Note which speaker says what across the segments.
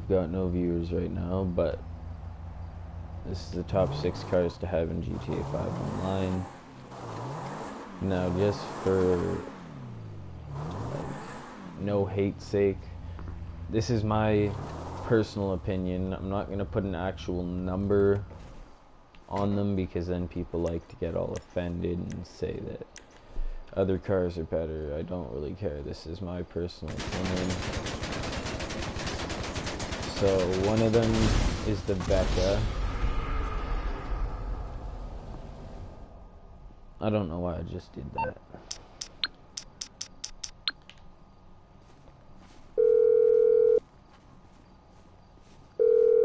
Speaker 1: got no viewers right now, but this is the top 6 cars to have in GTA 5 Online. Now, just for no hate's sake, this is my personal opinion. I'm not going to put an actual number on them because then people like to get all offended and say that other cars are better. I don't really care. This is my personal opinion. So one of them is the Becca. I don't know why I just did that.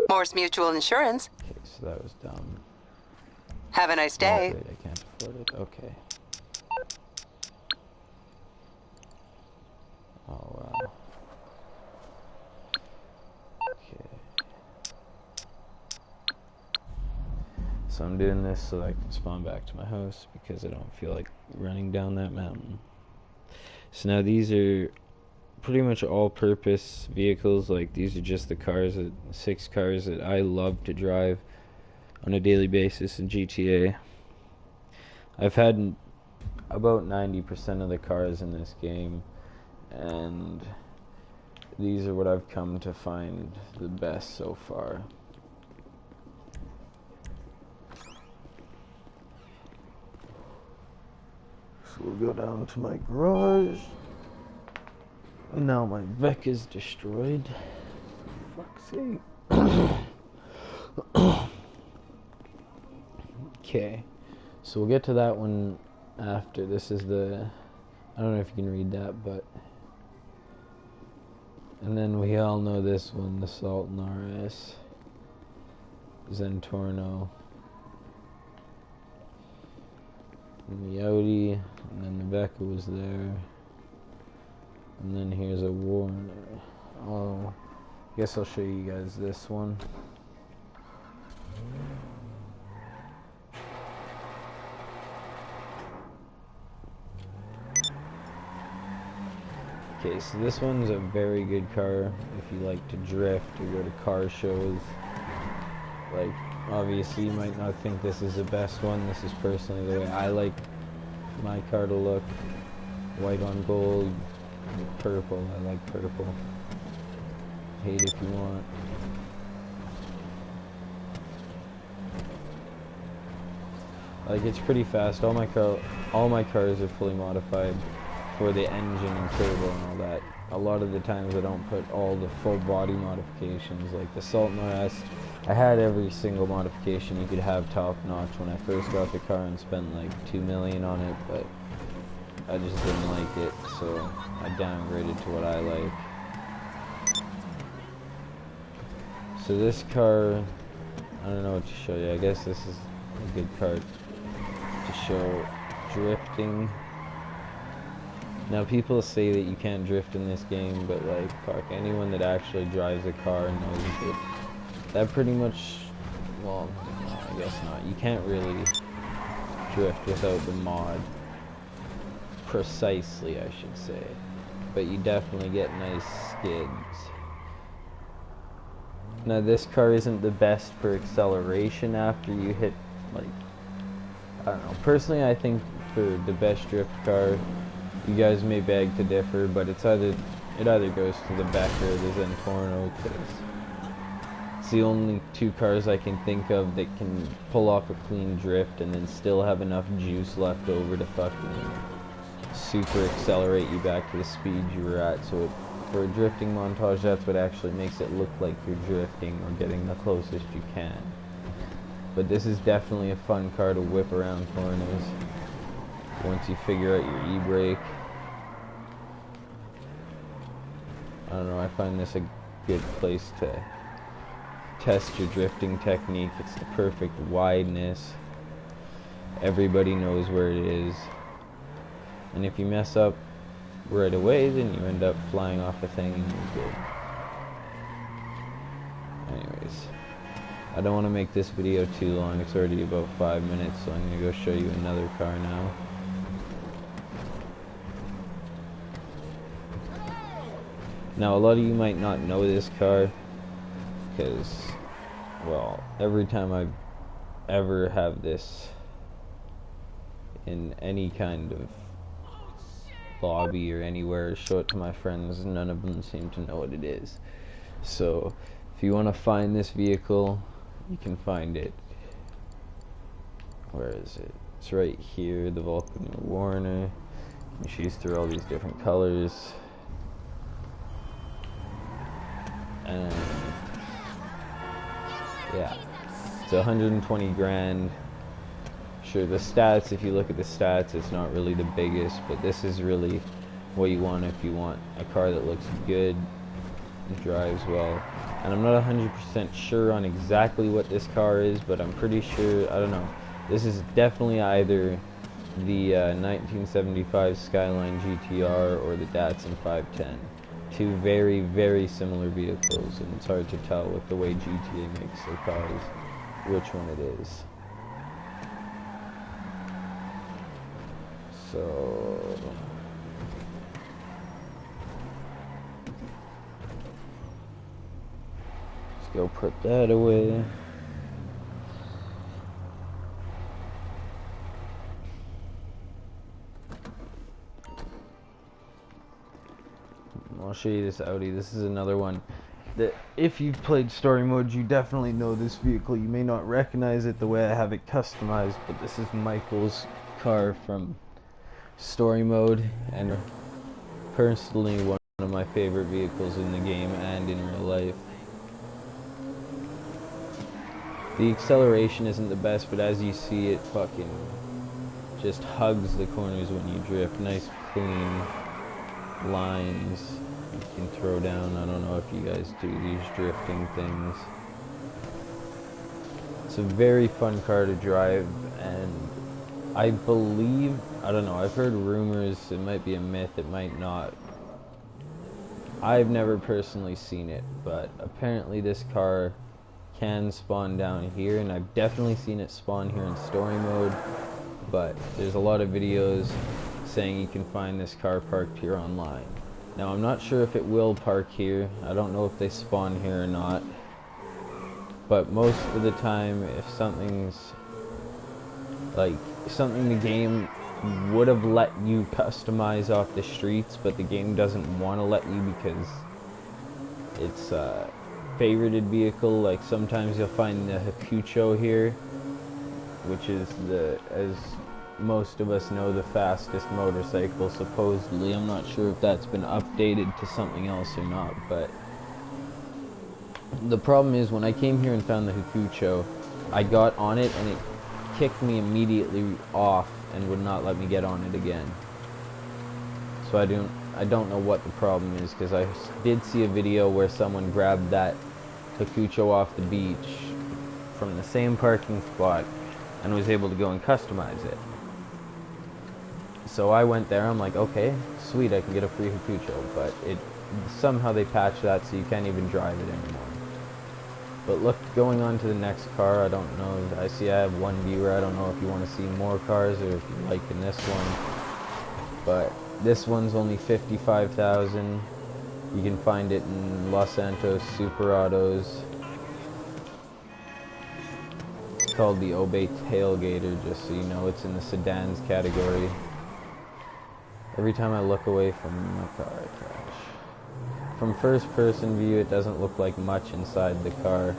Speaker 2: Morse Mutual Insurance.
Speaker 1: Okay, so that was dumb.
Speaker 2: Have a nice day.
Speaker 1: Oh, wait, I can't afford it. Okay. Oh, wow. Okay. So I'm doing this so that I can spawn back to my house because I don't feel like running down that mountain. So now these are pretty much all-purpose vehicles. Like, these are just the cars, 6 cars that I love to drive on a daily basis in GTA. I've had about 90% of the cars in this game, and these are what I've come to find the best so far. So we'll go down to my garage. Now my Vec is destroyed. For fuck's sake. Okay. So we'll get to that one after. This is the... I don't know if you can read that, but... And then we all know this one, the Sultan RS. Zentorno. And the Audi. And then the Becca was there. And then here's a Warner. Oh, I guess I'll show you guys this one. Okay, so this one's a very good car if you like to drift or go to car shows. Like, obviously you might not think this is the best one. This is personally the way I like my car to look. White on gold. Purple, I like purple. Hate if you want. Like, it's pretty fast. All my cars are fully modified for the engine and turbo and all that. A lot of the times I don't put all the full body modifications. Like the Sultan RS, I had every single modification you could have top notch when I first got the car and spent like $2 million on it, but I just didn't like it, so I downgraded to what I like. So this car, I don't know what to show you. I guess this is a good car to show drifting. Now people say that you can't drift in this game, but like, fuck, anyone that actually drives a car knows that pretty much, well, no, I guess not. You can't really drift without the mod. Precisely, I should say, but you definitely get nice skids. Now this car isn't the best for acceleration after you hit, like, I don't know, personally I think for the best drift car, you guys may beg to differ, but it either goes to the Becca or the Zentorno, because it's the only 2 cars I can think of that can pull off a clean drift and then still have enough juice left over to fucking super accelerate you back to the speed you were at. So for a drifting montage, that's what actually makes it look like you're drifting or getting the closest you can. But this is definitely a fun car to whip around corners once you figure out your e-brake. I don't know, I find this a good place to test your drifting technique. It's the perfect wideness. Everybody knows where it is. And if you mess up right away, then you end up flying off a thing and you're good. Anyways, I don't want to make this video too long. It's already about 5 minutes, so I'm going to go show you another car now. Now, a lot of you might not know this car, because, well, every time I ever have this in any kind of lobby or anywhere, show it to my friends, none of them seem to know what it is. So if you want to find this vehicle, you can find it. Where is it? It's right here, the Vulcan Warner. And she's through all these different colors. And yeah, it's 120 grand. Sure, the stats, if you look at the stats, it's not really the biggest, but this is really what you want if you want a car that looks good and drives well. And I'm not 100% sure on exactly what this car is, but I'm pretty sure, I don't know, this is definitely either the 1975 Skyline GTR or the Datsun 510. Two very, very similar vehicles, and it's hard to tell with the way GTA makes their cars which one it is. So let's go put that away. I'll show you this Audi. This is another one that if you've played story mode, you definitely know this vehicle. You may not recognize it the way I have it customized, but this is Michael's car from story mode, and personally one of my favorite vehicles in the game and in real life. The acceleration isn't the best, but as you see, it fucking just hugs the corners when you drift. Nice clean lines you can throw down. I don't know if you guys do these drifting things. It's a very fun car to drive, and I believe, I don't know, I've heard rumors, it might be a myth, it might not. I've never personally seen it, but apparently this car can spawn down here, and I've definitely seen it spawn here in story mode, but there's a lot of videos saying you can find this car parked here online. Now I'm not sure if it will park here, I don't know if they spawn here or not, but most of the time if something's like something the game would have let you customize off the streets, but the game doesn't want to let you because it's a favorited vehicle. Like sometimes you'll find the Hakucho here, which is the, as most of us know, the fastest motorcycle supposedly. I'm not sure if that's been updated to something else or not, but the problem is when I came here and found the Hakucho, I got on it and it kicked me immediately off and would not let me get on it again. So I don't know what the problem is, because I did see a video where someone grabbed that Hakucho off the beach from the same parking spot and was able to go and customize it. So I went there, I'm like, okay, sweet, I can get a free Hakucho, but somehow they patched that so you can't even drive it anymore. But look, going on to the next car, I don't know, I see I have one viewer, I don't know if you want to see more cars or if you're liking this one. But this one's only 55,000. You can find it in Los Santos Super Autos. It's called the Obey Tailgater, just so you know, it's in the sedans category. Every time I look away from my car, I crash. From first person view, it doesn't look like much inside the car.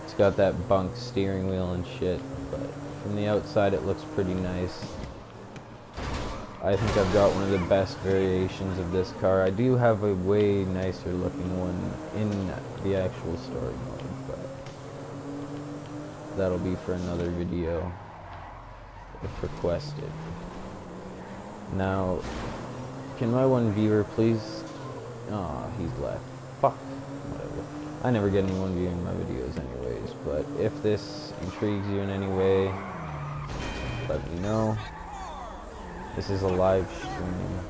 Speaker 1: It's got that bunk steering wheel and shit, but from the outside it looks pretty nice. I think I've got one of the best variations of this car. I do have a way nicer looking one in the actual story mode, but that'll be for another video if requested. Now, can my one viewer please... Oh, he's left. Fuck. Whatever. I never get anyone viewing my videos anyways, but if this intrigues you in any way, let me know. This is a live stream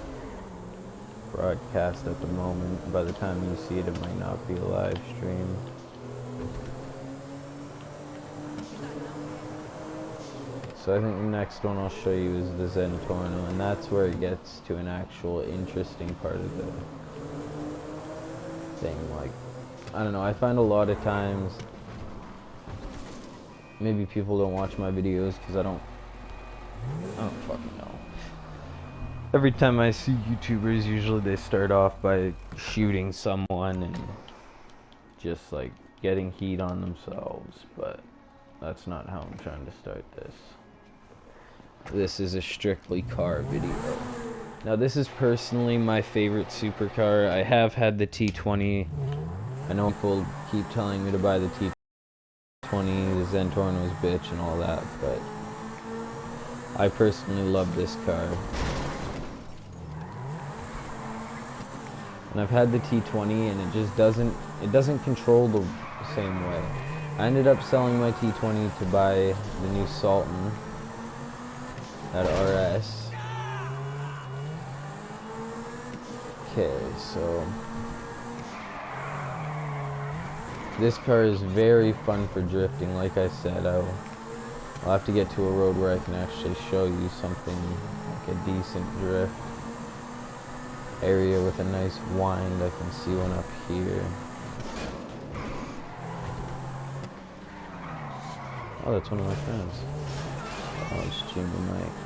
Speaker 1: broadcast at the moment. By the time you see it, it might not be a live stream. So I think the next one I'll show you is the Zentorno, and that's where it gets to an actual interesting part of the thing. Like, I don't know, I find a lot of times maybe people don't watch my videos because I don't fucking know. Every time I see YouTubers, usually they start off by shooting someone and just like getting heat on themselves, but that's not how I'm trying to start this. This is a strictly car video. Now this is personally my favorite supercar. I have had the T20. I know people keep telling me to buy the T20, the Zentorno's bitch and all that, but I personally love this car. And I've had the T20 and it just doesn't control the same way. I ended up selling my T20 to buy the new Sultan at RS. Okay, so this car is very fun for drifting. Like I said, I'll have to get to a road where I can actually show you something like a decent drift area with a nice wind. I can see one up here. Oh, that's one of my friends. Oh, it's Junior Mike.